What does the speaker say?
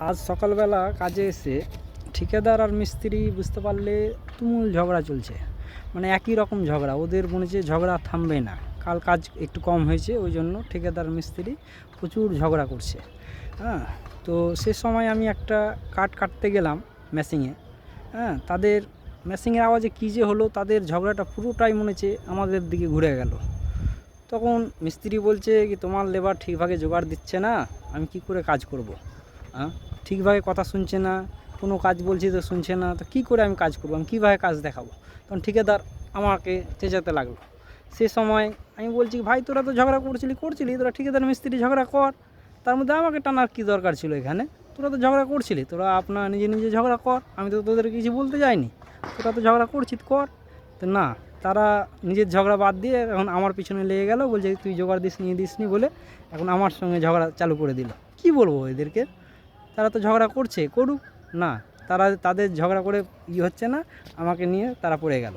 আজ সকালবেলা কাজে এসে ঠিকাদার আর মিস্ত্রি বুঝতে পারলে তুমুল ঝগড়া চলছে। মানে একই রকম ঝগড়া, ওদের মনে হচ্ছে ঝগড়া থামবে না। কাল কাজ একটু কম হয়েছে, ওই জন্য ঠিকাদার মিস্ত্রি প্রচুর ঝগড়া করছে। হ্যাঁ, তো সে সময় আমি একটা কাঠ কাটতে গেলাম মেশিনে। হ্যাঁ, তাদের মেশিনের আওয়াজে কী যে হলো, তাদের ঝগড়াটা পুরোটাই মনে হচ্ছে আমাদের দিকে ঘুরে গেল। তখন মিস্ত্রি বলছে কি, তোমার লেবার ঠিকভাবে জোগাড় দিচ্ছে না, আমি কি করে কাজ করব? হ্যাঁ, ঠিকভাবে কথা শুনছে না, কোনো কাজ বলছি তো শুনছে না, তো কী করে আমি কাজ করবো, আমি কীভাবে কাজ দেখাবো? তখন ঠিকাদার আমাকে চেঁচাতে লাগলো। সে সময় আমি বলছি, ভাই তোরা তো ঝগড়া করছিলি তোরা ঠিকাদার মিস্ত্রি ঝগড়া কর, তার মধ্যে আমাকে টানার কী দরকার ছিল এখানে? তোরা তো ঝগড়া করছিলি, তোরা আপনার নিজে ঝগড়া কর, আমি তো তোদের কিছু বলতে যাইনি। তোরা তো ঝগড়া করছিস, কর। তো না, তারা নিজের ঝগড়া বাদ দিয়ে এখন আমার পিছনে লেগে গেল, বলছে তুই জোগাড় দিসনি বলে এখন আমার সঙ্গে ঝগড়া চালু করে দিল। কি বলবো এদেরকে? তারা তো ঝগড়া করছে, করুক না, তারা তাদের ঝগড়া করে হচ্ছে না, আমাকে নিয়ে তারা পড়ে গেল।